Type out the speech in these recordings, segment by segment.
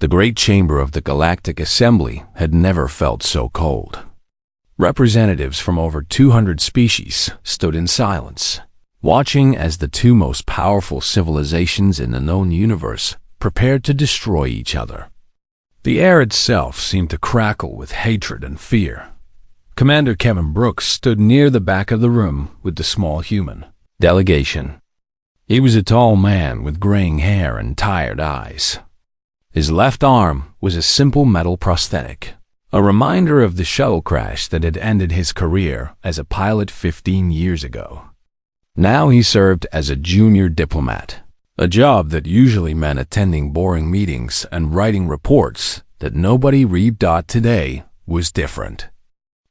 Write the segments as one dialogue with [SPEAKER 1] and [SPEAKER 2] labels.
[SPEAKER 1] The great chamber of the Galactic Assembly had never felt so cold. Representatives from over 200 species stood in silence, watching as the two most powerful civilizations in the known universe prepared to destroy each other. The air itself seemed to crackle with hatred and fear. Commander Kevin Brooks stood near the back of the room with the small human delegation. He was a tall man with graying hair and tired eyes. His left arm was a simple metal prosthetic, a reminder of the shuttle crash that had ended his career as a pilot 15 years ago. Now he served as a junior diplomat, a job that usually meant attending boring meetings and writing reports that nobody read. Today was different.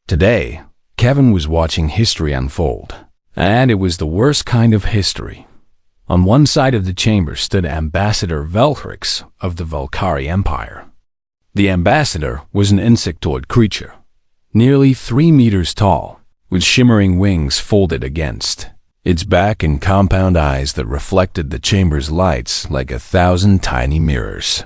[SPEAKER 1] Today, Kevin was watching history unfold, and it was the worst kind of history. On one side of the chamber stood Ambassador Velthrix of the Valkyrie Empire. The ambassador was an insectoid creature, nearly 3 meters tall, with shimmering wings folded against its back and compound eyes that reflected the chamber's lights like 1,000 tiny mirrors.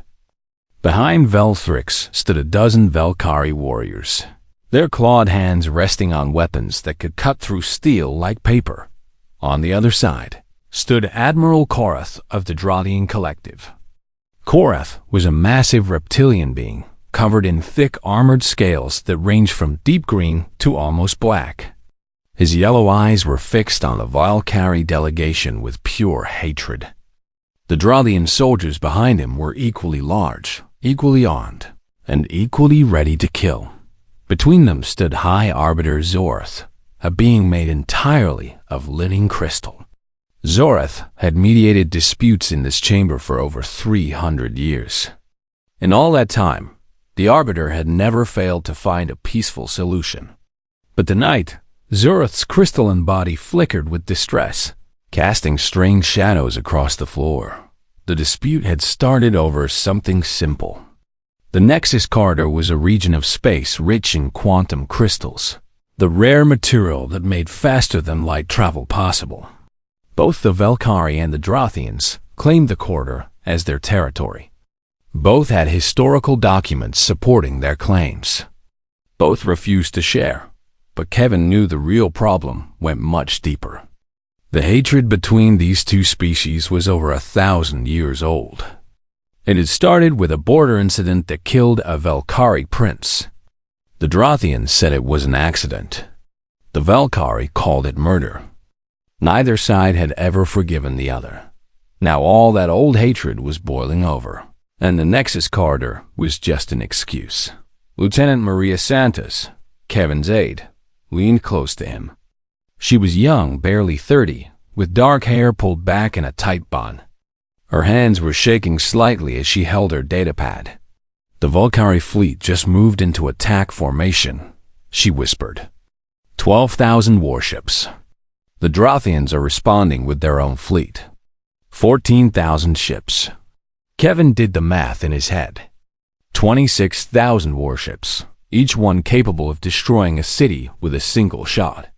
[SPEAKER 1] Behind Velthrix stood a dozen Valkyrie warriors, their clawed hands resting on weapons that could cut through steel like paper. On the other side stood Admiral Korath of the Drothian Collective. Korath was a massive reptilian being, covered in thick armored scales that ranged from deep green to almost black. His yellow eyes were fixed on the Valkyrie delegation with pure hatred. The Drothian soldiers behind him were equally large, equally armed, and equally ready to kill. Between them stood High Arbiter Zorath, a being made entirely of living crystal. Zorath had mediated disputes in this chamber for over 300 years. In all that time, the Arbiter had never failed to find a peaceful solution. But tonight, Zorath's crystalline body flickered with distress, casting strange shadows across the floor. The dispute had started over something simple. The Nexus Corridor was a region of space rich in quantum crystals, the rare material that made faster-than-light travel possible. Both the Valkyrie and the Drothians claimed the corridor as their territory. Both had historical documents supporting their claims. Both refused to share, but Kevin knew the real problem went much deeper. The hatred between these two species was over 1,000 years old. It had started with a border incident that killed a Valkyrie prince. The Drothians said it was an accident. The Valkyrie called it murder. Neither side had ever forgiven the other. Now all that old hatred was boiling over, and the Nexus Corridor was just an excuse. Lieutenant Maria Santos, Kevin's aide, leaned close to him. She was young, barely 30, with dark hair pulled back in a tight bun. Her hands were shaking slightly as she held her datapad. "The Valkyrie fleet just moved into attack formation," she whispered. 12,000 warships. The Drothians are responding with their own fleet. 14,000 ships. Kevin did the math in his head. 26,000 warships, each one capable of destroying a city with a single shot.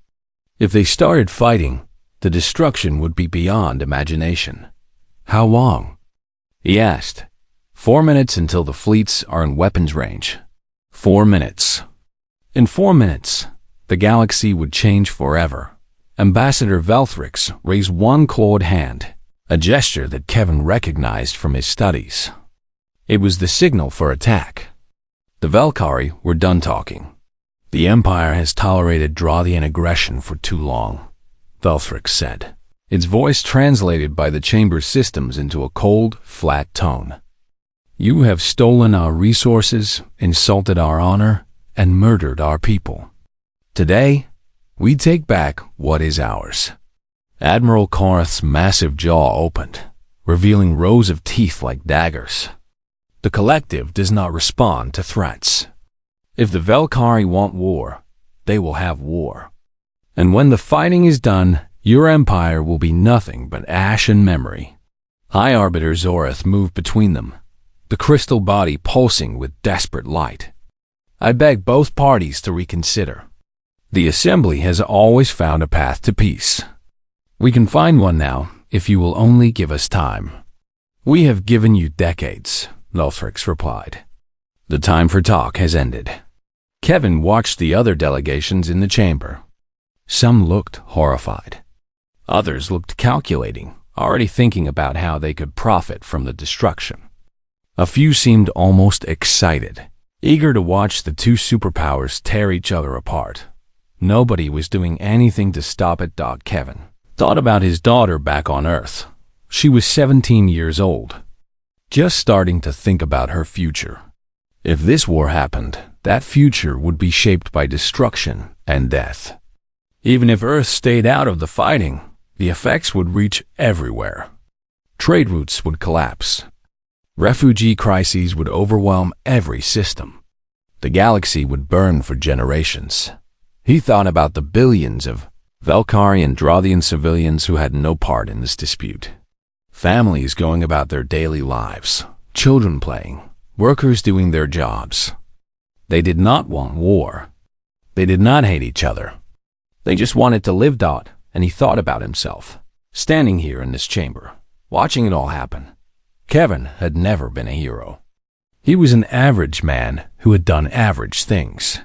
[SPEAKER 1] If they started fighting, the destruction would be beyond imagination. How long? He asked. 4 minutes until the fleets are in weapons range. 4 minutes. In 4 minutes, the galaxy would change forever. Ambassador Velthrix raised one clawed hand, a gesture that Kevin recognized from his studies. It was the signal for attack. The Valkyrie were done talking. "The Empire has tolerated Drothian aggression for too long," Velthrix said, its voice translated by the chamber's systems into a cold, flat tone. "You have stolen our resources, insulted our honor, and murdered our people. Today, we take back what is ours." Admiral Korath's massive jaw opened, revealing rows of teeth like daggers. The Collective does not respond to threats. If the Valkyrie want war, they will have war. And when the fighting is done, your empire will be nothing but ash and memory. High Arbiter Zorath moved between them, the crystal body pulsing with desperate light. "I beg both parties to reconsider. The Assembly has always found a path to peace. We can find one now if you will only give us time. We have given you decades. Lothrix replied. The time for talk has ended. Kevin watched the other delegations in the chamber. Some looked horrified. Others looked calculating, already thinking about how they could profit from the destruction. A few seemed almost excited, eager to watch the two superpowers tear each other apart. Nobody was doing anything to stop it. Kevin thought about his daughter back on Earth. She was 17 years old, just starting to think about her future. If this war happened, that future would be shaped by destruction and death. Even if Earth stayed out of the fighting, the effects would reach everywhere. Trade routes would collapse. Refugee crises would overwhelm every system. The galaxy would burn for generations. He thought about the billions of Velkari and Drothian civilians who had no part in this dispute. Families going about their daily lives, children playing, workers doing their jobs. They did not want war. They did not hate each other. They just wanted to live. And he thought about himself, standing here in this chamber, watching it all happen. Kevin had never been a hero. He was an average man who had done average things.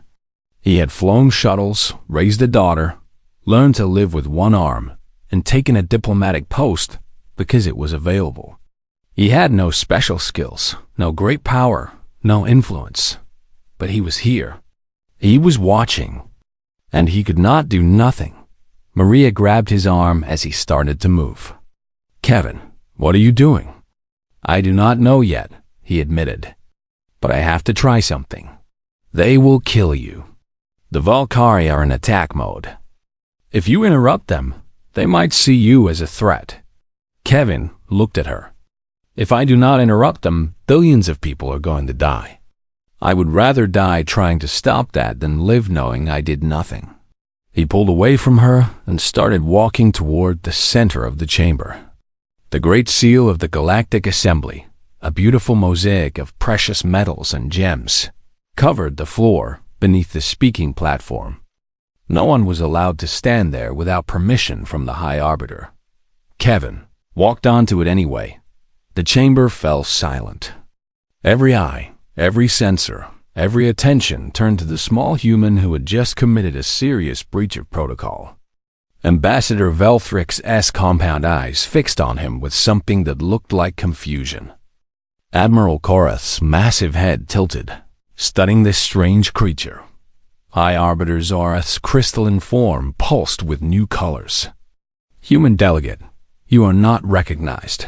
[SPEAKER 1] He had flown shuttles, raised a daughter, learned to live with one arm, and taken a diplomatic post because it was available. He had no special skills, no great power, no influence. But he was here. He was watching. And he could not do nothing. Maria grabbed his arm as he started to move. Kevin, what are you doing? I do not know yet, he admitted. But I have to try something. They will kill you. The Valkyrie are in attack mode. If you interrupt them, they might see you as a threat. Kevin looked at her. If I do not interrupt them, billions of people are going to die. I would rather die trying to stop that than live knowing I did nothing. He pulled away from her and started walking toward the center of the chamber. The great seal of the Galactic Assembly, a beautiful mosaic of precious metals and gems, covered the floor beneath the speaking platform. No one was allowed to stand there without permission from the High Arbiter. Kevin walked onto it anyway. The chamber fell silent. Every eye, every sensor, every attention turned to the small human who had just committed a serious breach of protocol. Ambassador Velthrix's compound eyes fixed on him with something that looked like confusion. Admiral Korath's massive head tilted, studying this strange creature. High Arbiter Zorath's crystalline form pulsed with new colors. Human delegate, you are not recognized.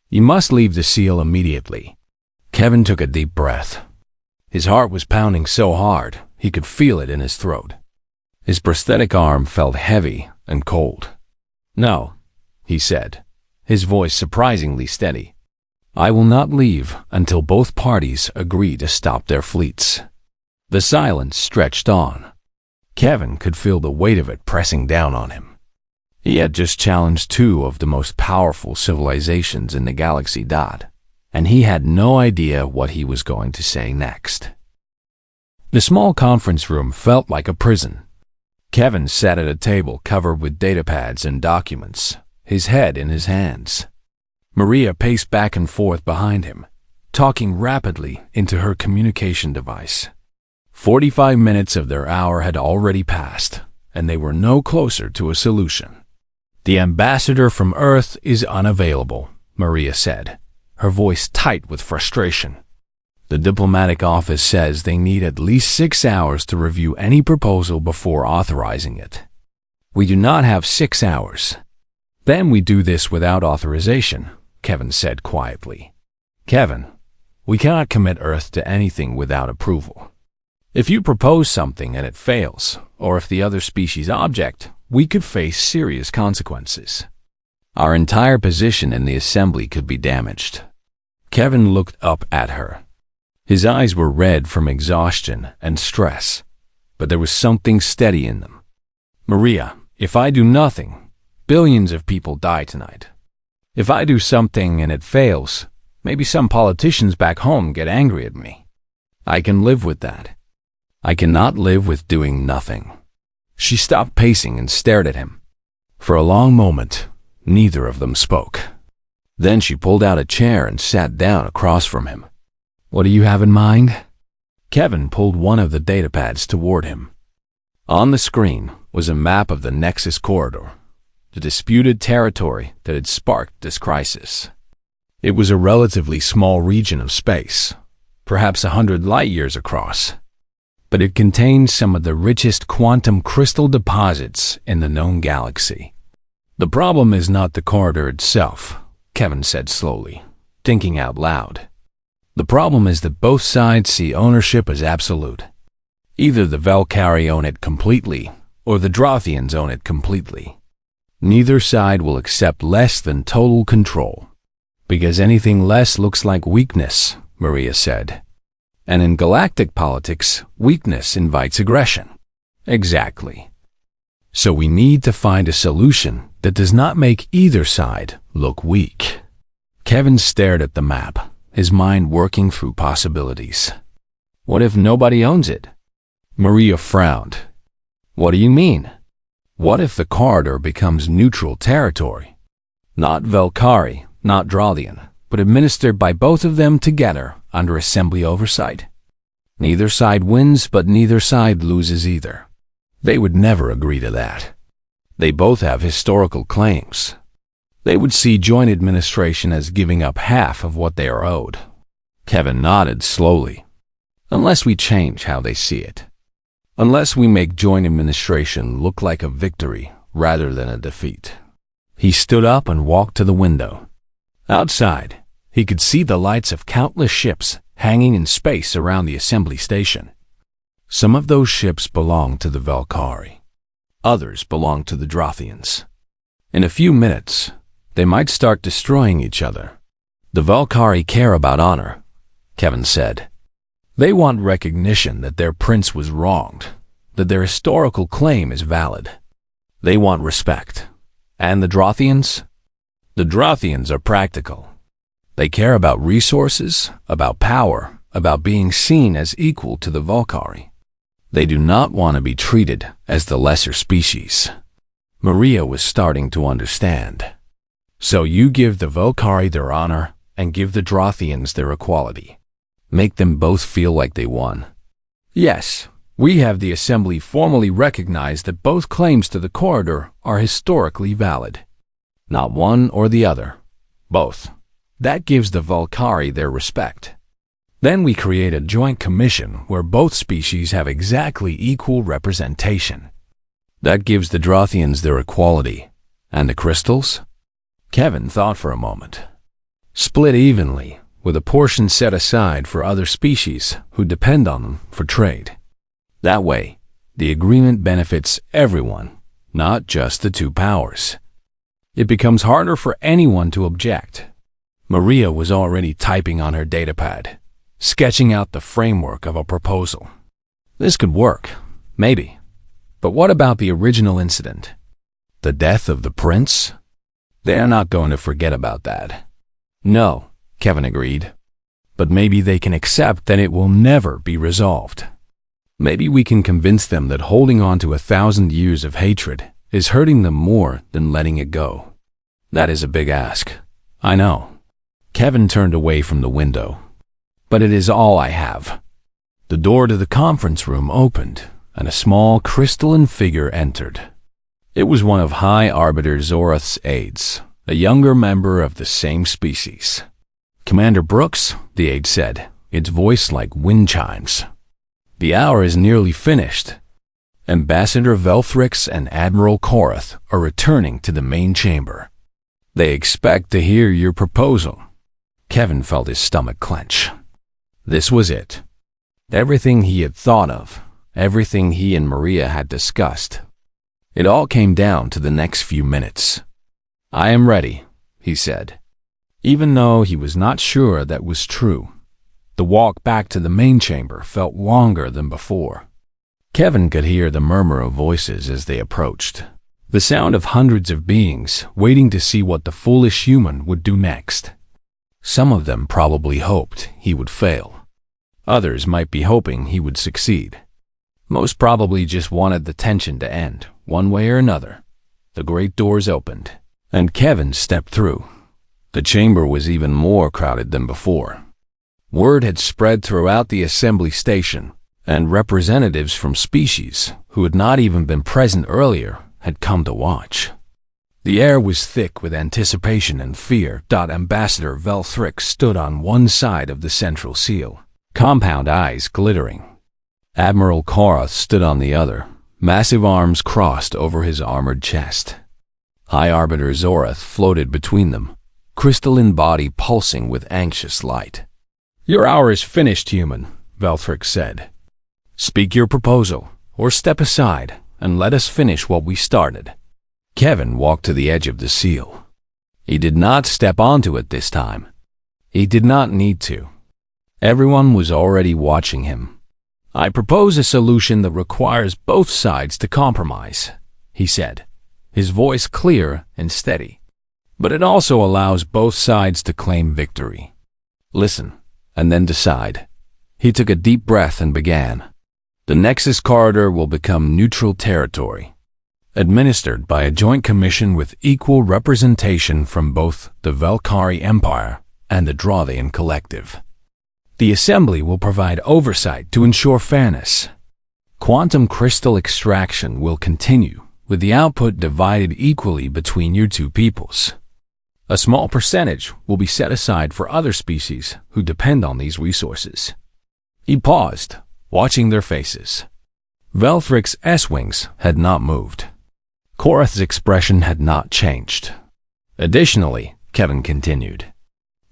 [SPEAKER 1] You must leave the seal immediately. Kevin took a deep breath. His heart was pounding so hard, he could feel it in his throat. His prosthetic arm felt heavy and cold. No, he said, his voice surprisingly steady. I will not leave until both parties agree to stop their fleets. The silence stretched on. Kevin could feel the weight of it pressing down on him. He had just challenged two of the most powerful civilizations in the galaxy. And he had no idea what he was going to say next. The small conference room felt like a prison. Kevin sat at a table covered with datapads and documents, his head in his hands. Maria paced back and forth behind him, talking rapidly into her communication device. 45 minutes of their hour had already passed, and they were no closer to a solution. The ambassador from Earth is unavailable, Maria said, her voice tight with frustration. The diplomatic office says they need at least 6 hours to review any proposal before authorizing it. We do not have 6 hours. Then we do this without authorization, Kevin said quietly. Kevin, we cannot commit Earth to anything without approval. If you propose something and it fails, or if the other species object, we could face serious consequences. Our entire position in the assembly could be damaged. Kevin looked up at her. His eyes were red from exhaustion and stress, but there was something steady in them. Maria, if I do nothing, billions of people die tonight. If I do something and it fails, maybe some politicians back home get angry at me. I can live with that. I cannot live with doing nothing. She stopped pacing and stared at him. For a long moment, neither of them spoke. Then she pulled out a chair and sat down across from him. What do you have in mind? Kevin pulled one of the datapads toward him. On the screen was a map of the Nexus Corridor, the disputed territory that had sparked this crisis. It was a relatively small region of space, perhaps 100 light-years across, but it contained some of the richest quantum crystal deposits in the known galaxy. The problem is not the corridor itself, Kevin said slowly, thinking out loud. The problem is that both sides see ownership as absolute. Either the Valkyrie own it completely, or the Drothians own it completely. Neither side will accept less than total control, because anything less looks like weakness, Maria said. And in galactic politics, weakness invites aggression. Exactly. So we need to find a solution that does not make either side look weak. Kevin stared at the map, his mind working through possibilities. What if nobody owns it? Maria frowned. What do you mean? What if the corridor becomes neutral territory? Not Valkyrie, not Drothian, but administered by both of them together under assembly oversight. Neither side wins, but neither side loses either. They would never agree to that. They both have historical claims. They would see joint administration as giving up half of what they are owed. Kevin nodded slowly. Unless we change how they see it. Unless we make joint administration look like a victory rather than a defeat. He stood up and walked to the window. Outside, he could see the lights of countless ships hanging in space around the assembly station. Some of those ships belonged to the Valkyrie. Others belonged to the Drothians. In a few minutes, they might start destroying each other. The Valkyrie care about honor, Kevin said. They want recognition that their prince was wronged, that their historical claim is valid. They want respect. And the Drothians? The Drothians are practical. They care about resources, about power, about being seen as equal to the Valkyrie. They do not want to be treated as the lesser species. Maria was starting to understand. So you give the Valkyrie their honor and give the Drothians their equality. Make them both feel like they won. Yes, we have the assembly formally recognize that both claims to the corridor are historically valid. Not one or the other. Both. That gives the Valkyrie their respect. Then we create a joint commission where both species have exactly equal representation. That gives the Drothians their equality. And the crystals? Kevin thought for a moment. Split evenly, with a portion set aside for other species who depend on them for trade. That way, the agreement benefits everyone, not just the two powers. It becomes harder for anyone to object. Maria was already typing on her datapad, sketching out the framework of a proposal. This could work, maybe. But what about the original incident? The death of the prince? They're not going to forget about that. No, Kevin agreed. But maybe they can accept that it will never be resolved. Maybe we can convince them that holding on to 1,000 years of hatred is hurting them more than letting it go. That is a big ask. I know. Kevin turned away from the window. But it is all I have. The door to the conference room opened, and a small crystalline figure entered. It was one of High Arbiter Zorath's aides, a younger member of the same species. Commander Brooks, the aide said, its voice like wind chimes. The hour is nearly finished. Ambassador Velthrix and Admiral Korath are returning to the main chamber. They expect to hear your proposal. Kevin felt his stomach clench. This was it. Everything he had thought of, everything he and Maria had discussed. It all came down to the next few minutes. I am ready, he said. Even though he was not sure that was true, the walk back to the main chamber felt longer than before. Kevin could hear the murmur of voices as they approached, the sound of hundreds of beings waiting to see what the foolish human would do next. Some of them probably hoped he would fail. Others might be hoping he would succeed. Most probably just wanted the tension to end, one way or another. The great doors opened, and Kevin stepped through. The chamber was even more crowded than before. Word had spread throughout the assembly station, and representatives from species who had not even been present earlier had come to watch. The air was thick with anticipation and fear. Ambassador Velthrix stood on one side of the central seal, compound eyes glittering. Admiral Korath stood on the other, massive arms crossed over his armored chest. High Arbiter Zorath floated between them, crystalline body pulsing with anxious light. "Your hour is finished, human," Velthrix said. "Speak your proposal, or step aside, and let us finish what we started." Kevin walked to the edge of the seal. He did not step onto it this time. He did not need to. Everyone was already watching him. "I propose a solution that requires both sides to compromise," he said, his voice clear and steady. "But it also allows both sides to claim victory. Listen, and then decide." He took a deep breath and began. "The Nexus Corridor will become neutral territory, administered by a joint commission with equal representation from both the Velkari Empire and the Drothian Collective. The Assembly will provide oversight to ensure fairness. Quantum crystal extraction will continue, with the output divided equally between your two peoples. A small percentage will be set aside for other species who depend on these resources." He paused, watching their faces. Velthrix's S-wings had not moved. Korath's expression had not changed. "Additionally," Kevin continued,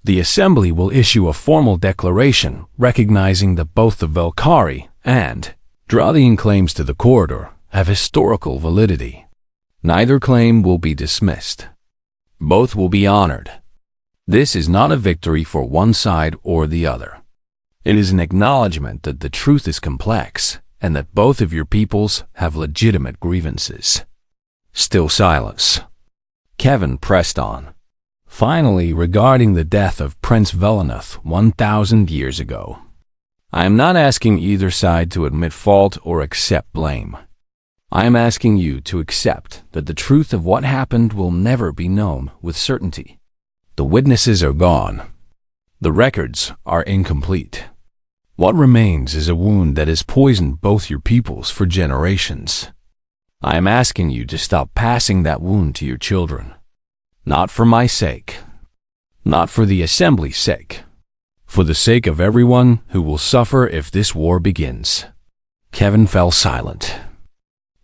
[SPEAKER 1] "the Assembly will issue a formal declaration recognizing that both the Velkari and Drothian claims to the corridor have historical validity. Neither claim will be dismissed. Both will be honored. This is not a victory for one side or the other. It is an acknowledgement that the truth is complex and that both of your peoples have legitimate grievances." Still silence. Kevin pressed on. "Finally, regarding the death of Prince Velanath 1,000 years ago, I am not asking either side to admit fault or accept blame. I am asking you to accept that the truth of what happened will never be known with certainty. The witnesses are gone. The records are incomplete. What remains is a wound that has poisoned both your peoples for generations. I am asking you to stop passing that wound to your children. Not for my sake. Not for the Assembly's sake. For the sake of everyone who will suffer if this war begins." Kevin fell silent.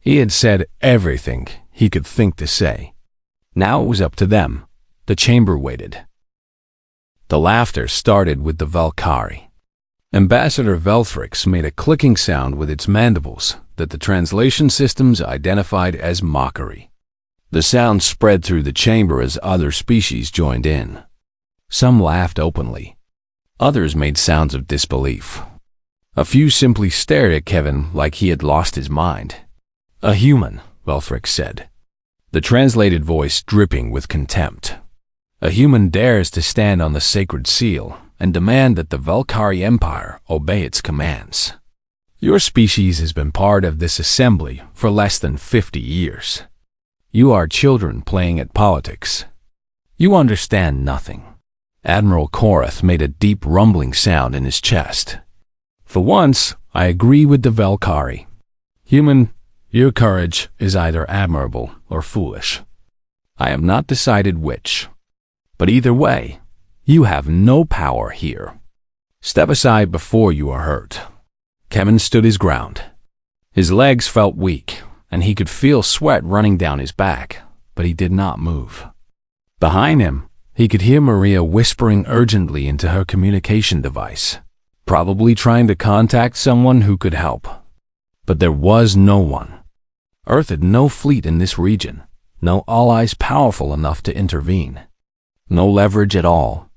[SPEAKER 1] He had said everything he could think to say. Now it was up to them. The chamber waited. The laughter started with the Velkari. Ambassador Velthrix made a clicking sound with its mandibles that the translation systems identified as mockery. The sound spread through the chamber as other species joined in. Some laughed openly. Others made sounds of disbelief. A few simply stared at Kevin like he had lost his mind. "A human," Velthrix said, the translated voice dripping with contempt. "A human dares to stand on the sacred seal and demand that the Velkari Empire obey its commands. Your species has been part of this assembly for less than 50 years. You are children playing at politics. You understand nothing." Admiral Korath made a deep rumbling sound in his chest. "For once, I agree with the Velkari. Human, your courage is either admirable or foolish. I have not decided which. But either way, you have no power here. Step aside before you are hurt." Kevin stood his ground. His legs felt weak, and he could feel sweat running down his back, but he did not move. Behind him, he could hear Maria whispering urgently into her communication device, probably trying to contact someone who could help. But there was no one. Earth had no fleet in this region, no allies powerful enough to intervene. No leverage at all.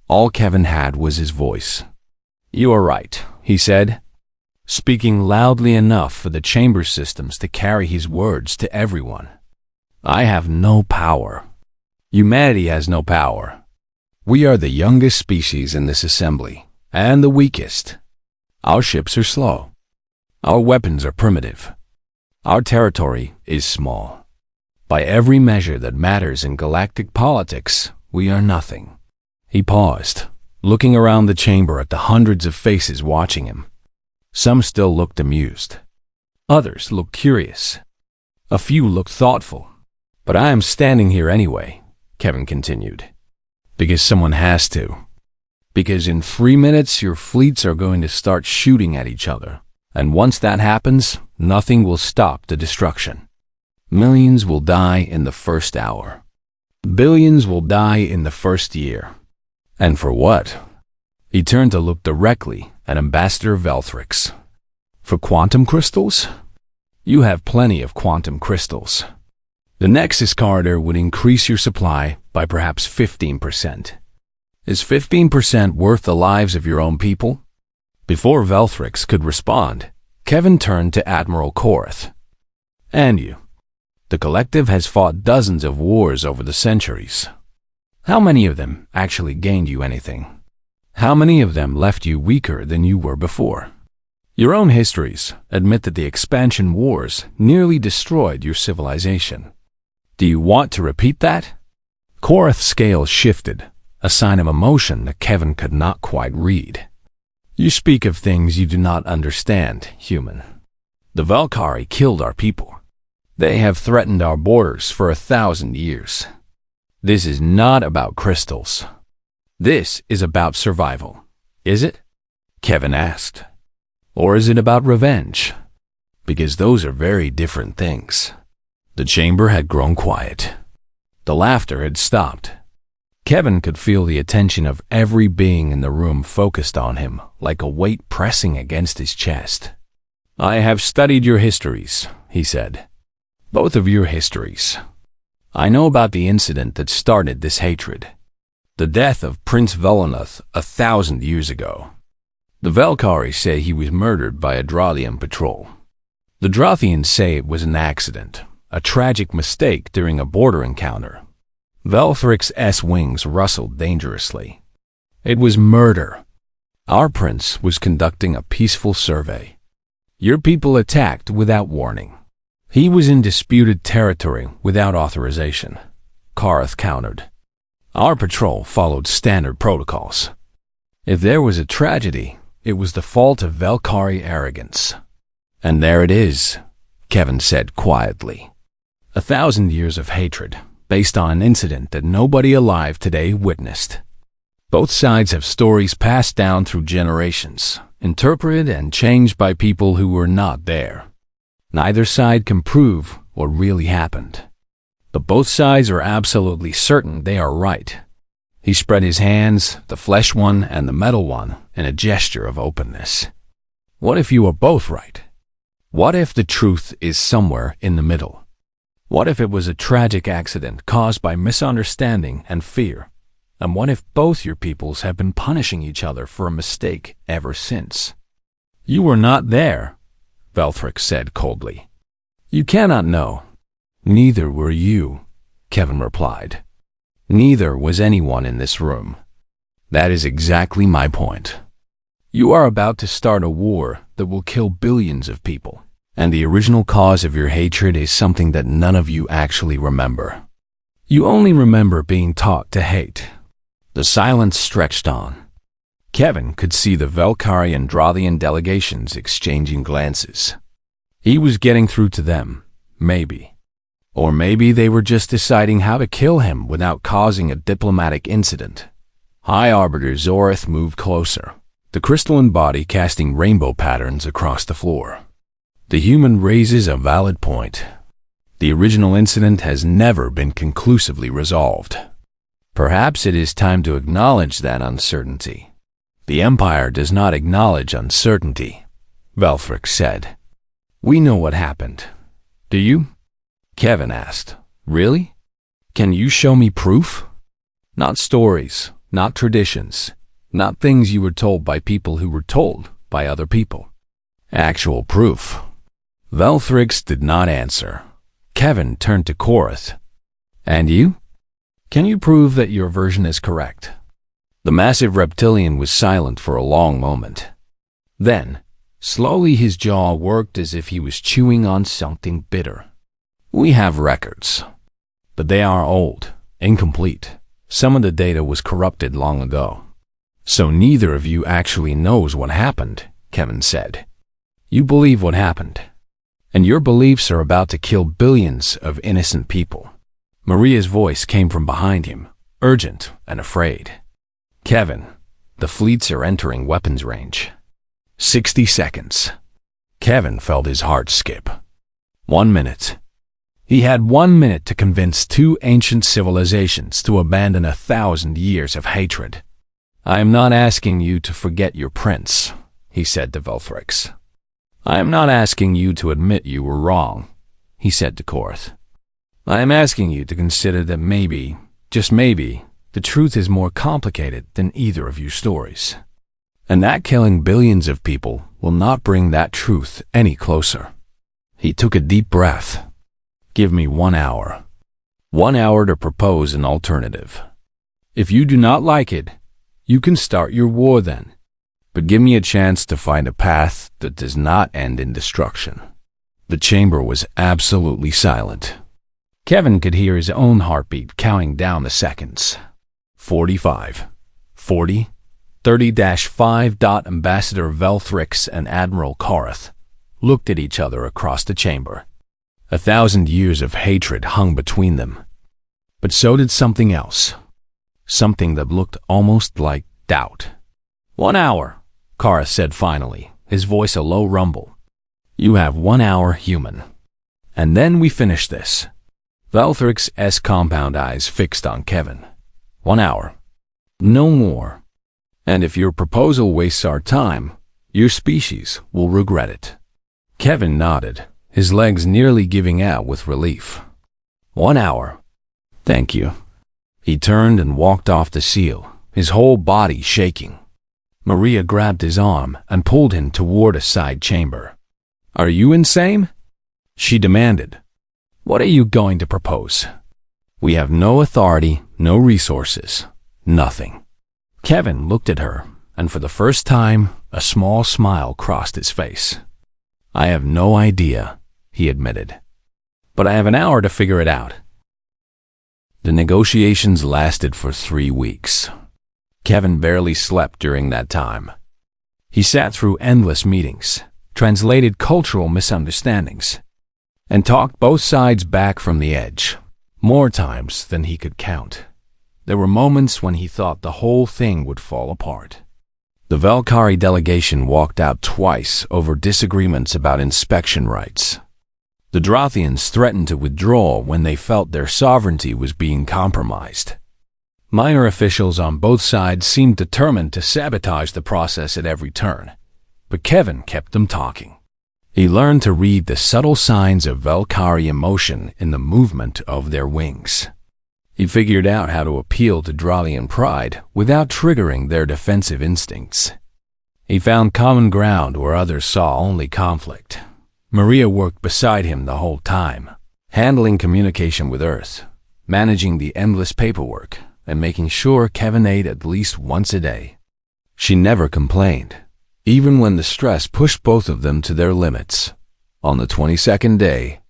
[SPEAKER 1] All Kevin had was his voice. "You are right," he said, speaking loudly enough for the chamber systems to carry his words to everyone. "I have no power. Humanity has no power. We are the youngest species in this assembly, and the weakest. Our ships are slow. Our weapons are primitive. Our territory is small. By every measure that matters in galactic politics, we are nothing." He paused, looking around the chamber at the hundreds of faces watching him. Some still looked amused. Others looked curious. A few looked thoughtful. "But I am standing here anyway," Kevin continued. "Because someone has to. Because in 3 minutes your fleets are going to start shooting at each other. And once that happens, nothing will stop the destruction. Millions will die in the first hour. Billions will die in the first year. And for what?" He turned to look directly at Ambassador Velthrix. "For quantum crystals? You have plenty of quantum crystals. The Nexus corridor would increase your supply by perhaps 15%. Is 15% worth the lives of your own people?" Before Velthrix could respond, Kevin turned to Admiral Korath. "And you. The collective has fought dozens of wars over the centuries. How many of them actually gained you anything? How many of them left you weaker than you were before? Your own histories admit that the expansion wars nearly destroyed your civilization. Do you want to repeat that?" Korath's scales shifted, a sign of emotion that Kevin could not quite read. "You speak of things you do not understand, human. The Valkyrie killed our people. They have threatened our borders for 1,000 years. This is not about crystals. This is about survival, is it?" Kevin asked. "Or is it about revenge? Because those are very different things." The chamber had grown quiet. The laughter had stopped. Kevin could feel the attention of every being in the room focused on him, like a weight pressing against his chest. "I have studied your histories," he said. "Both of your histories. I know about the incident that started this hatred. The death of Prince Velanath 1,000 years ago. The Valkyrie say he was murdered by a Drothian patrol. The Drothians say it was an accident, a tragic mistake during a border encounter. Velthrix's wings rustled dangerously. It was murder. Our prince was conducting a peaceful survey. Your people attacked without warning. He was in disputed territory without authorization," Korath countered. "Our patrol followed standard protocols. If there was a tragedy, it was the fault of Valkyrie arrogance." "And there it is," Kevin said quietly. 1,000 years of hatred, based on an incident that nobody alive today witnessed. Both sides have stories passed down through generations, interpreted and changed by people who were not there. Neither side can prove what really happened. But both sides are absolutely certain they are right." He spread his hands, the flesh one and the metal one, in a gesture of openness. "What if you are both right? What if the truth is somewhere in the middle? What if it was a tragic accident caused by misunderstanding and fear? And what if both your peoples have been punishing each other for a mistake ever since?" "You were not there," Velthrix said coldly. "You cannot know." "Neither were you," Kevin replied. "Neither was anyone in this room. That is exactly my point. You are about to start a war that will kill billions of people. And the original cause of your hatred is something that none of you actually remember. You only remember being taught to hate." The silence stretched on. Kevin could see the Valkyrie and Drothian delegations exchanging glances. He was getting through to them, maybe. Or maybe they were just deciding how to kill him without causing a diplomatic incident. High Arbiter Zorith moved closer, the crystalline body casting rainbow patterns across the floor. "The human raises a valid point. The original incident has never been conclusively resolved. Perhaps it is time to acknowledge that uncertainty." "The Empire does not acknowledge uncertainty," Velthrix said. "We know what happened. Do you?" Kevin asked. "Really? Can you show me proof? Not stories, not traditions, not things you were told by people who were told by other people. Actual proof." Velthrix did not answer. Kevin turned to Korath. "And you? Can you prove that your version is correct?" The massive reptilian was silent for a long moment. Then, slowly his jaw worked as if he was chewing on something bitter. "We have records, but they are old, incomplete. Some of the data was corrupted long ago. So neither of you actually knows what happened, Kevin said. You believe what happened, and your beliefs are about to kill billions of innocent people. Maria's voice came from behind him, urgent and afraid. Kevin, the fleets are entering weapons range. 60 seconds. Kevin felt his heart skip. 1 minute. He had 1 minute to convince two ancient civilizations to abandon 1,000 years of hatred. I am not asking you to forget your prince, he said to Velthrix. I am not asking you to admit you were wrong, he said to Korth. I am asking you to consider that maybe, just maybe, the truth is more complicated than either of your stories. And that killing billions of people will not bring that truth any closer. He took a deep breath. Give me 1 hour. 1 hour to propose an alternative. If you do not like it, you can start your war then. But give me a chance to find a path that does not end in destruction. The chamber was absolutely silent. Kevin could hear his own heartbeat counting down the seconds. 45, 40, 30-5. Ambassador Velthrix and Admiral Korth looked at each other across the chamber. 1,000 years of hatred hung between them. But so did something else. Something that looked almost like doubt. 1 hour, Korth said finally, his voice a low rumble. You have 1 hour, human. And then we finish this. Velthrix's compound eyes fixed on Kevin. 1 hour. No more. And if your proposal wastes our time, your species will regret it. Kevin nodded, his legs nearly giving out with relief. 1 hour. Thank you. He turned and walked off the seal, his whole body shaking. Maria grabbed his arm and pulled him toward a side chamber. Are you insane? She demanded. What are you going to propose? We have no authority, no resources, nothing. Kevin looked at her, and for the first time, a small smile crossed his face. I have no idea, he admitted. But I have an hour to figure it out. The negotiations lasted for 3 weeks. Kevin barely slept during that time. He sat through endless meetings, translated cultural misunderstandings, and talked both sides back from the edge, more times than he could count. There were moments when he thought the whole thing would fall apart. The Valkyrie delegation walked out twice over disagreements about inspection rights. The Drothians threatened to withdraw when they felt their sovereignty was being compromised. Minor officials on both sides seemed determined to sabotage the process at every turn, but Kevin kept them talking. He learned to read the subtle signs of Valkyrie emotion in the movement of their wings. He figured out how to appeal to Drothian pride without triggering their defensive instincts. He found common ground where others saw only conflict. Maria worked beside him the whole time, handling communication with Earth, managing the endless paperwork, and making sure Kevin ate at least once a day. She never complained, even when the stress pushed both of them to their limits. On the 22nd day,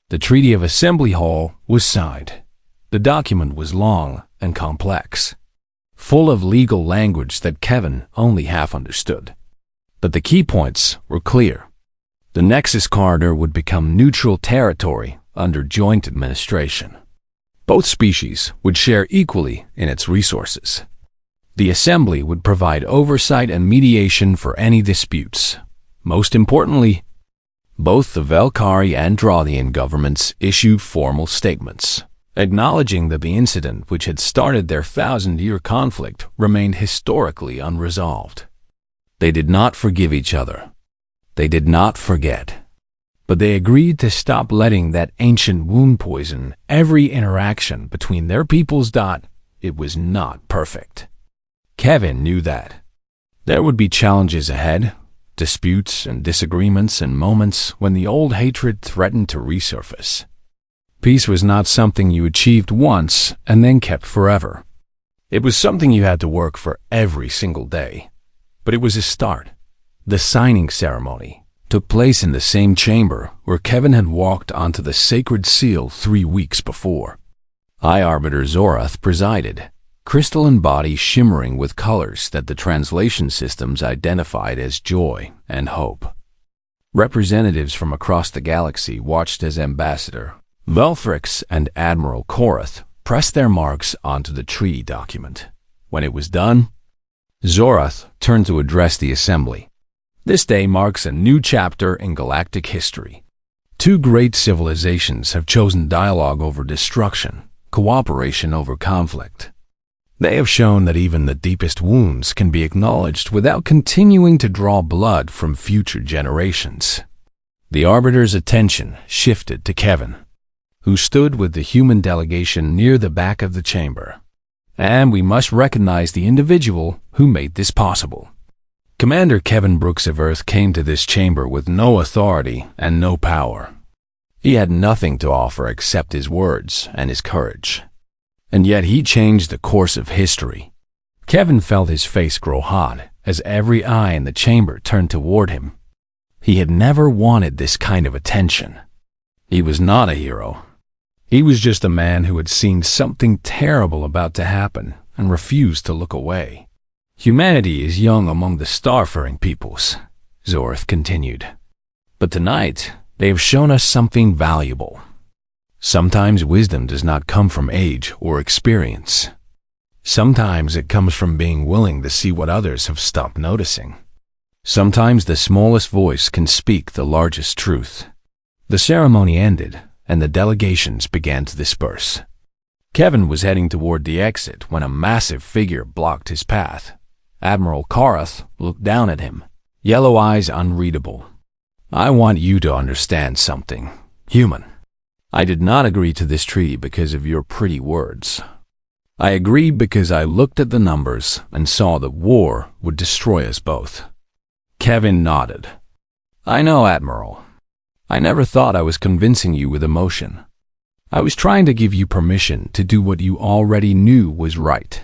[SPEAKER 1] the Treaty of Assembly Hall was signed. The document was long and complex, full of legal language that Kevin only half understood. But the key points were clear. The Nexus Corridor would become neutral territory under joint administration. Both species would share equally in its resources. The Assembly would provide oversight and mediation for any disputes. Most importantly, both the Valkyrie and Drothian governments issued formal statements, acknowledging that the incident which had started their 1,000-year conflict remained historically unresolved. They did not forgive each other. They did not forget. But they agreed to stop letting that ancient wound poison every interaction between their peoples. It was not perfect. Kevin knew that. There would be challenges ahead, disputes and disagreements and moments when the old hatred threatened to resurface. Peace was not something you achieved once and then kept forever. It was something you had to work for every single day. But it was a start. The signing ceremony took place in the same chamber where Kevin had walked onto the sacred seal 3 weeks before. High Arbiter Zorath presided, crystalline body shimmering with colors that the translation systems identified as joy and hope. Representatives from across the galaxy watched as Ambassador Velthrix and Admiral Korath pressed their marks onto the treaty document. When it was done, Zorath turned to address the assembly. This day marks a new chapter in galactic history. Two great civilizations have chosen dialogue over destruction, cooperation over conflict. They have shown that even the deepest wounds can be acknowledged without continuing to draw blood from future generations. The Arbiter's attention shifted to Kevin, who stood with the human delegation near the back of the chamber. And we must recognize the individual who made this possible. Commander Kevin Brooks of Earth came to this chamber with no authority and no power. He had nothing to offer except his words and his courage. And yet he changed the course of history. Kevin felt his face grow hot as every eye in the chamber turned toward him. He had never wanted this kind of attention. He was not a hero. He was just a man who had seen something terrible about to happen and refused to look away. Humanity is young among the starfaring peoples, Zorath continued. But tonight, they have shown us something valuable. Sometimes wisdom does not come from age or experience. Sometimes it comes from being willing to see what others have stopped noticing. Sometimes the smallest voice can speak the largest truth. The ceremony ended, and the delegations began to disperse. Kevin was heading toward the exit when a massive figure blocked his path. Admiral Korath looked down at him, yellow eyes unreadable. I want you to understand something, human. I did not agree to this treaty because of your pretty words. I agreed because I looked at the numbers and saw that war would destroy us both. Kevin nodded. I know, Admiral. I never thought I was convincing you with emotion. I was trying to give you permission to do what you already knew was right.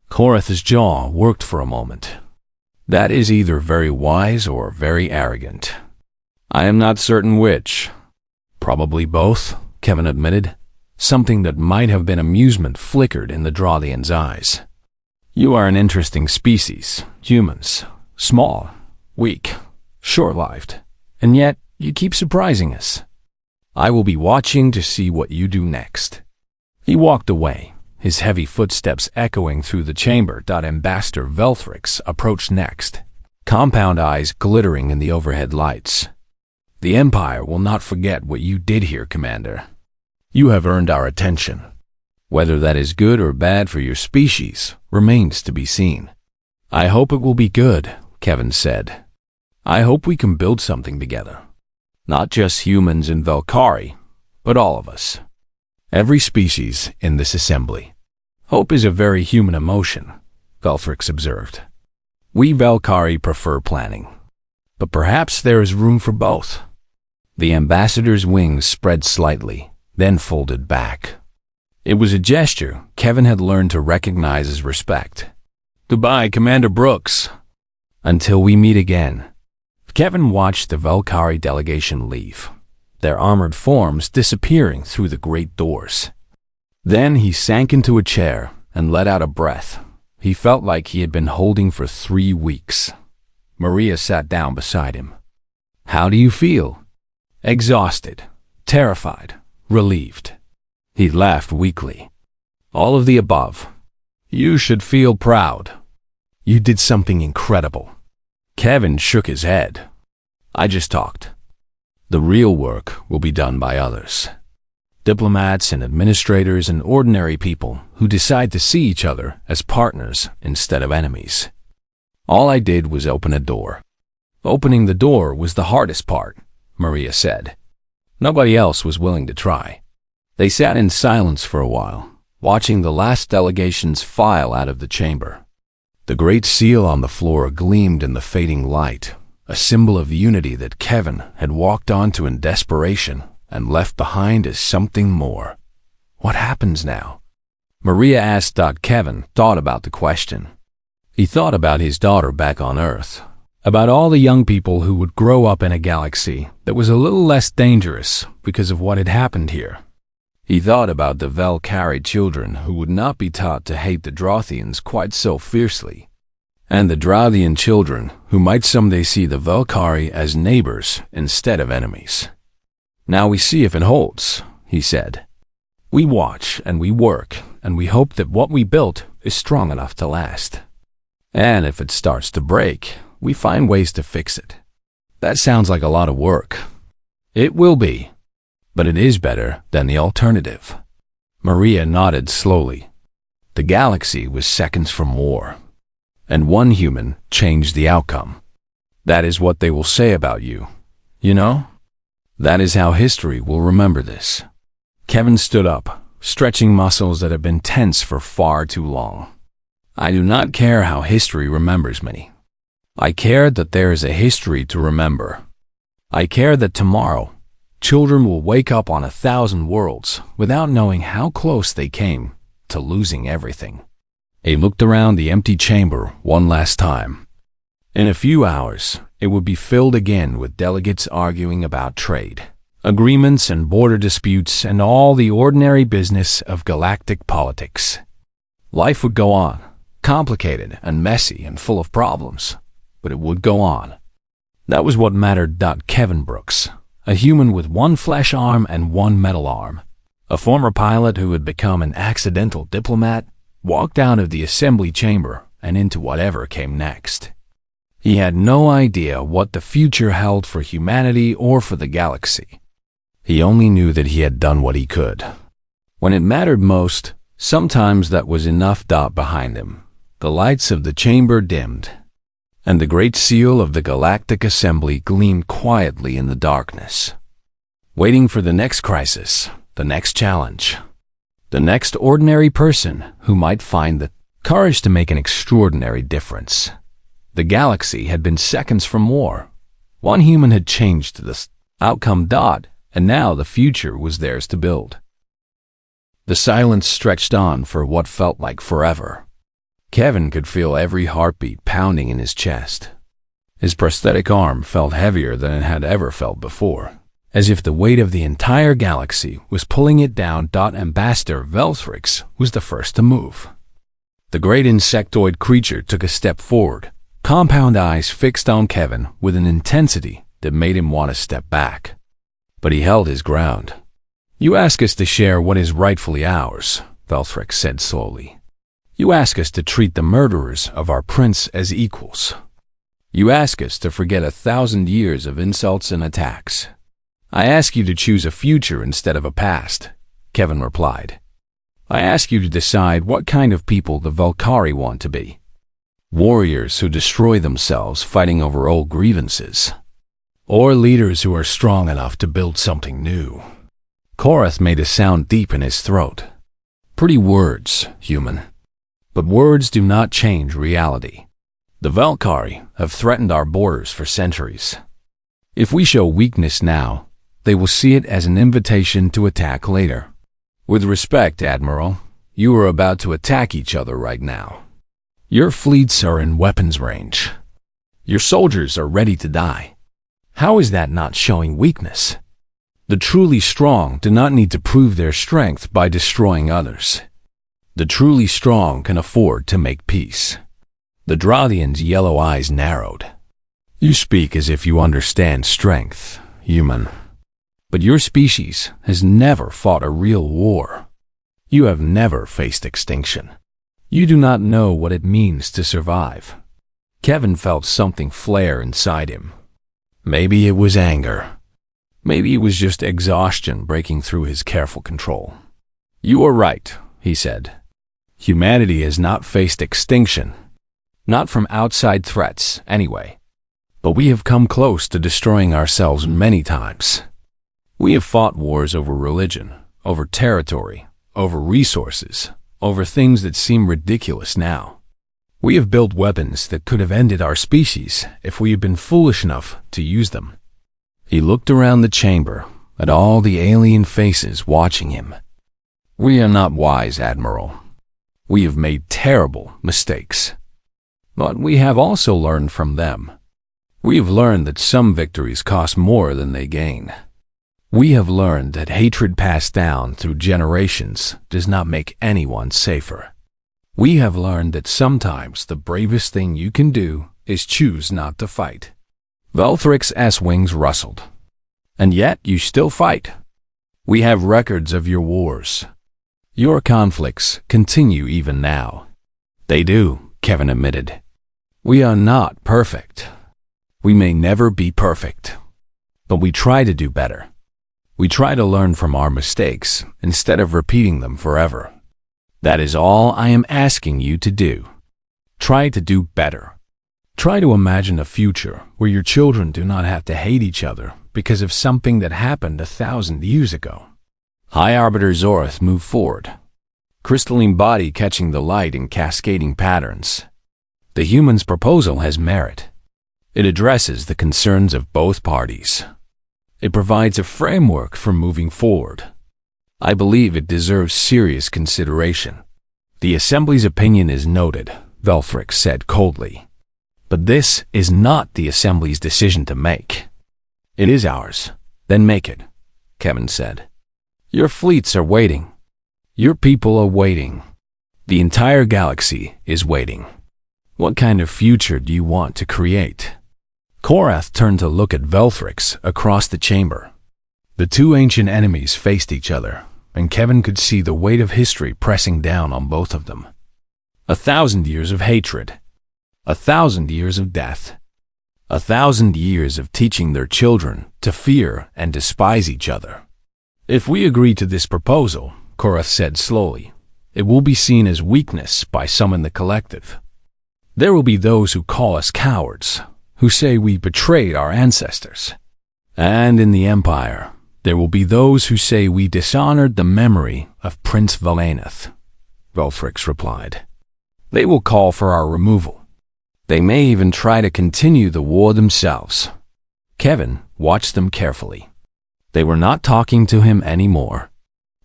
[SPEAKER 1] Korath's jaw worked for a moment. That is either very wise or very arrogant. I am not certain which. Probably both, Kevin admitted. Something that might have been amusement flickered in the Draudian's eyes. You are an interesting species, humans. Small, weak, short-lived, and yet you keep surprising us. I will be watching to see what you do next. He walked away, his heavy footsteps echoing through the chamber. Ambassador Velthrix approached next, compound eyes glittering in the overhead lights. The Empire will not forget what you did here, Commander. You have earned our attention. Whether that is good or bad for your species remains to be seen. I hope it will be good, Kevin said. I hope we can build something together. Not just humans in Velkari, but all of us. Every species in this assembly. Hope is a very human emotion, Velthrix observed. We Velkari prefer planning, but perhaps there is room for both. The ambassador's wings spread slightly, then folded back. It was a gesture Kevin had learned to recognize as respect. Goodbye, Commander Brooks. Until we meet again. Kevin watched the Velkari delegation leave, their armored forms disappearing through the great doors. Then he sank into a chair and let out a breath he felt like he had been holding for 3 weeks. Maria sat down beside him. How do you feel? Exhausted, terrified, relieved. He laughed weakly. All of the above. You should feel proud. You did something incredible. Kevin shook his head. I just talked. The real work will be done by others. Diplomats and administrators and ordinary people who decide to see each other as partners instead of enemies. All I did was open a door. Opening the door was the hardest part, Maria said. Nobody else was willing to try. They sat in silence for a while, watching the last delegations file out of the chamber. The great seal on the floor gleamed in the fading light, a symbol of unity that Kevin had walked onto in desperation and left behind as something more. What happens now? Maria asked. Kevin thought about the question. He thought about his daughter back on Earth, about all the young people who would grow up in a galaxy that was a little less dangerous because of what had happened here. He thought about the Valkyrie children who would not be taught to hate the Drothians quite so fiercely, and the Drothian children who might someday see the Valkyrie as neighbors instead of enemies. "Now we see if it holds," he said. "We watch and we work, and we hope that what we built is strong enough to last. And if it starts to break, we find ways to fix it." That sounds like a lot of work. It will be, but it is better than the alternative. Maria nodded slowly. The galaxy was seconds from war, and one human changed the outcome. That is what they will say about you, you know? That is how history will remember this. Kevin stood up, stretching muscles that had been tense for far too long. "I do not care how history remembers me. I care that there is a history to remember. I care that tomorrow, children will wake up on 1,000 worlds without knowing how close they came to losing everything." He looked around the empty chamber one last time. In a few hours, it would be filled again with delegates arguing about trade, agreements and border disputes and all the ordinary business of galactic politics. Life would go on, complicated and messy and full of problems, but it would go on. That was what mattered. Kevin Brooks, a human with one flesh arm and one metal arm, a former pilot who had become an accidental diplomat, walked out of the assembly chamber and into whatever came next. He had no idea what the future held for humanity or for the galaxy. He only knew that he had done what he could. When it mattered most, sometimes that was enough. Behind him, the lights of the chamber dimmed, and the great seal of the Galactic Assembly gleamed quietly in the darkness, waiting for the next crisis, the next challenge, the next ordinary person who might find the courage to make an extraordinary difference. The galaxy had been seconds from war. One human had changed this outcome. And now the future was theirs to build. The silence stretched on for what felt like forever. Kevin could feel every heartbeat pounding in his chest. His prosthetic arm felt heavier than it had ever felt before, as if the weight of the entire galaxy was pulling it down. Ambassador Velthrix was the first to move. The great insectoid creature took a step forward, compound eyes fixed on Kevin with an intensity that made him want to step back. But he held his ground. "You ask us to share what is rightfully ours," Velthrix said slowly. "You ask us to treat the murderers of our prince as equals. You ask us to forget 1,000 years of insults and attacks. I ask you to choose a future instead of a past," Kevin replied. "I ask you to decide what kind of people the Valkyrie want to be. Warriors who destroy themselves fighting over old grievances, or leaders who are strong enough to build something new." Korath made a sound deep in his throat. "Pretty words, human. But words do not change reality. The Valkyrie have threatened our borders for centuries. If we show weakness now, they will see it as an invitation to attack later. With respect, Admiral, you are about to attack each other right now. Your fleets are in weapons range. Your soldiers are ready to die. How is that not showing weakness? The truly strong do not need to prove their strength by destroying others. The truly strong can afford to make peace." The Drothian's yellow eyes narrowed. "You speak as if you understand strength, human. But your species has never fought a real war. You have never faced extinction. You do not know what it means to survive." Kevin felt something flare inside him. Maybe it was anger. Maybe it was just exhaustion breaking through his careful control. "You are right," he said. "Humanity has not faced extinction. Not from outside threats, anyway. But we have come close to destroying ourselves many times. We have fought wars over religion, over territory, over resources, over things that seem ridiculous now. We have built weapons that could have ended our species if we had been foolish enough to use them." He looked around the chamber at all the alien faces watching him. "We are not wise, Admiral. We have made terrible mistakes. But we have also learned from them. We have learned that some victories cost more than they gain. We have learned that hatred passed down through generations does not make anyone safer. We have learned that sometimes the bravest thing you can do is choose not to fight. Velthric's S-wings rustled. And yet you still fight. We have records of your wars. Your conflicts continue even now. They do, Kevin admitted. We are not perfect. We may never be perfect. But we try to do better. We try to learn from our mistakes instead of repeating them forever. That is all I am asking you to do. Try to do better. Try to imagine a future where your children do not have to hate each other because of something that happened 1,000 years ago. High Arbiter Zorth moved forward, crystalline body catching the light in cascading patterns. The human's proposal has merit. It addresses the concerns of both parties. It provides a framework for moving forward. I believe it deserves serious consideration. The Assembly's opinion is noted, Velthric said coldly. But this is not the Assembly's decision to make. It is ours. Then make it, Kevin said. Your fleets are waiting. Your people are waiting. The entire galaxy is waiting. What kind of future do you want to create? Korath turned to look at Velthrix across the chamber. The two ancient enemies faced each other, and Kevin could see the weight of history pressing down on both of them. 1,000 years of hatred. 1,000 years of death. 1,000 years of teaching their children to fear and despise each other. If we agree to this proposal, Korath said slowly, it will be seen as weakness by some in the collective. There will be those who call us cowards, who say we betrayed our ancestors. And in the Empire, there will be those who say we dishonored the memory of Prince Valaneth, Velthrix replied. They will call for our removal. They may even try to continue the war themselves. Kevin watched them carefully. They were not talking to him anymore.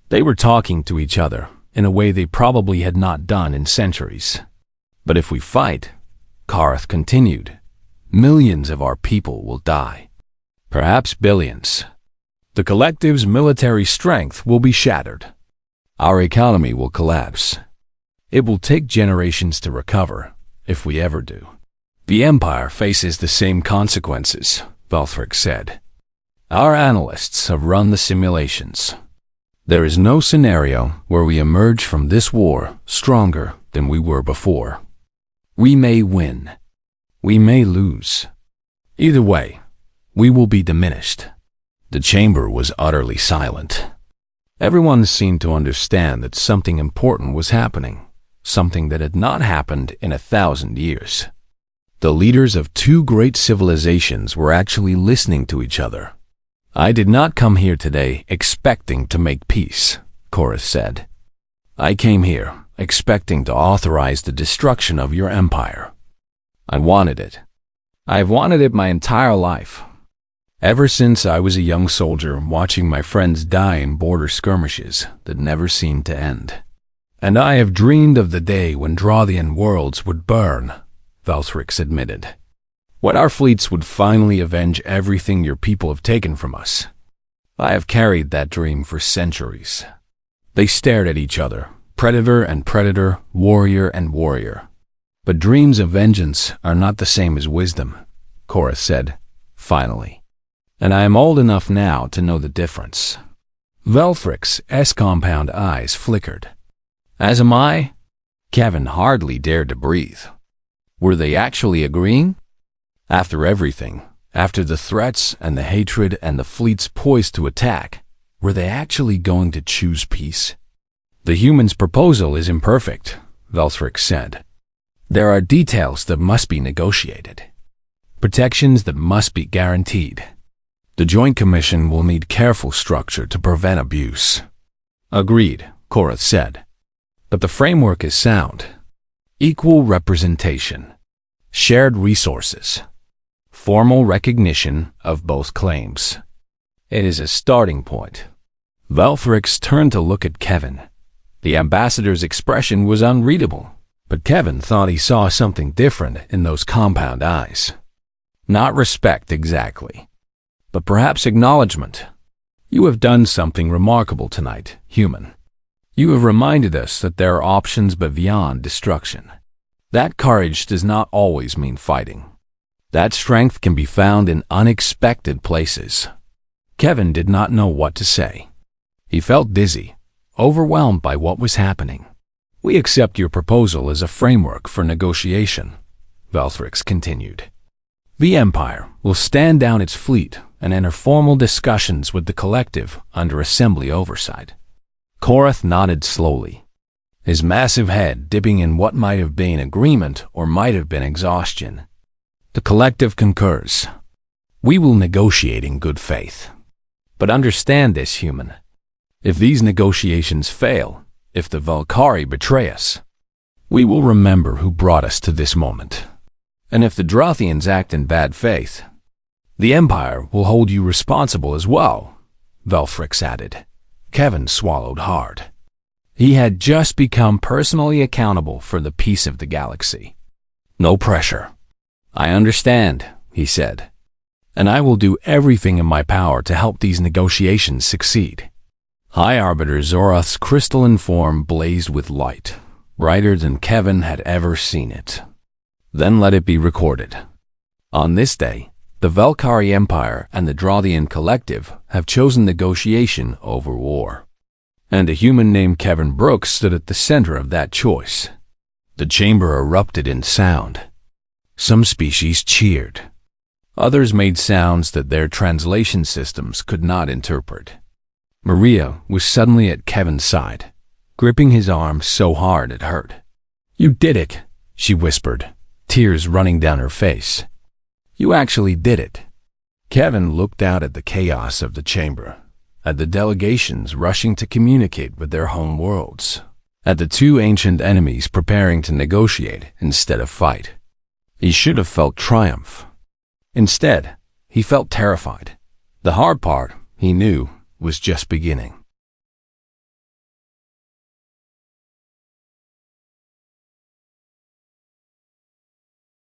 [SPEAKER 1] They were talking to each other in a way they probably had not done in centuries. But if we fight, Korath continued, millions of our people will die. Perhaps billions. The collective's military strength will be shattered. Our economy will collapse. It will take generations to recover, if we ever do. The Empire faces the same consequences, Velthrix said. Our analysts have run the simulations. There is no scenario where we emerge from this war stronger than we were before. We may win. We may lose. Either way, we will be diminished. The chamber was utterly silent. Everyone seemed to understand that something important was happening, something that had not happened in 1,000 years. The leaders of two great civilizations were actually listening to each other. I did not come here today expecting to make peace, Korath said. I came here expecting to authorize the destruction of your empire. I wanted it. I have wanted it my entire life. Ever since I was a young soldier watching my friends die in border skirmishes that never seemed to end. And I have dreamed of the day when Drothian worlds would burn, Velthrix admitted. When our fleets would finally avenge everything your people have taken from us. I have carried that dream for centuries. They stared at each other, predator and predator, warrior and warrior. But dreams of vengeance are not the same as wisdom, Korath said, finally. And I am old enough now to know the difference. Velthrix's S-compound eyes flickered. As am I? Kevin hardly dared to breathe. Were they actually agreeing? After everything, after the threats and the hatred and the fleets poised to attack, were they actually going to choose peace? The human's proposal is imperfect, Velthrix said. There are details that must be negotiated. Protections that must be guaranteed. The Joint Commission will need careful structure to prevent abuse. Agreed, Korath said. But the framework is sound. Equal representation. Shared resources. Formal recognition of both claims. It is a starting point. Velthrix turned to look at Kevin. The ambassador's expression was unreadable, but Kevin thought he saw something different in those compound eyes. Not respect exactly, but perhaps acknowledgement. You have done something remarkable tonight, human. You have reminded us that there are options beyond destruction. That courage does not always mean fighting. That strength can be found in unexpected places. Kevin did not know what to say. He felt dizzy, overwhelmed by what was happening. We accept your proposal as a framework for negotiation, Velthrix continued. The Empire will stand down its fleet and enter formal discussions with the collective under Assembly oversight. Korath nodded slowly, his massive head dipping in what might have been agreement or might have been exhaustion. The collective concurs. We will negotiate in good faith. But understand this, human. If these negotiations fail, if the Valkyrie betray us, we will remember who brought us to this moment. And if the Drothians act in bad faith, the Empire will hold you responsible as well, Velthrix added. Kevin swallowed hard. He had just become personally accountable for the peace of the galaxy. No pressure. I understand, he said, and I will do everything in my power to help these negotiations succeed. High Arbiter Zoroth's crystalline form blazed with light, brighter than Kevin had ever seen it. Then let it be recorded. On this day, the Valkyrie Empire and the Drothian Collective have chosen negotiation over war. And a human named Kevin Brooks stood at the center of that choice. The chamber erupted in sound. Some species cheered. Others made sounds that their translation systems could not interpret. Maria was suddenly at Kevin's side, gripping his arm so hard it hurt. You did it, she whispered, tears running down her face. You actually did it. Kevin looked out at the chaos of the chamber, at the delegations rushing to communicate with their home worlds, at the two ancient enemies preparing to negotiate instead of fight. He should have felt triumph. Instead, he felt terrified. The hard part, he knew, was just beginning.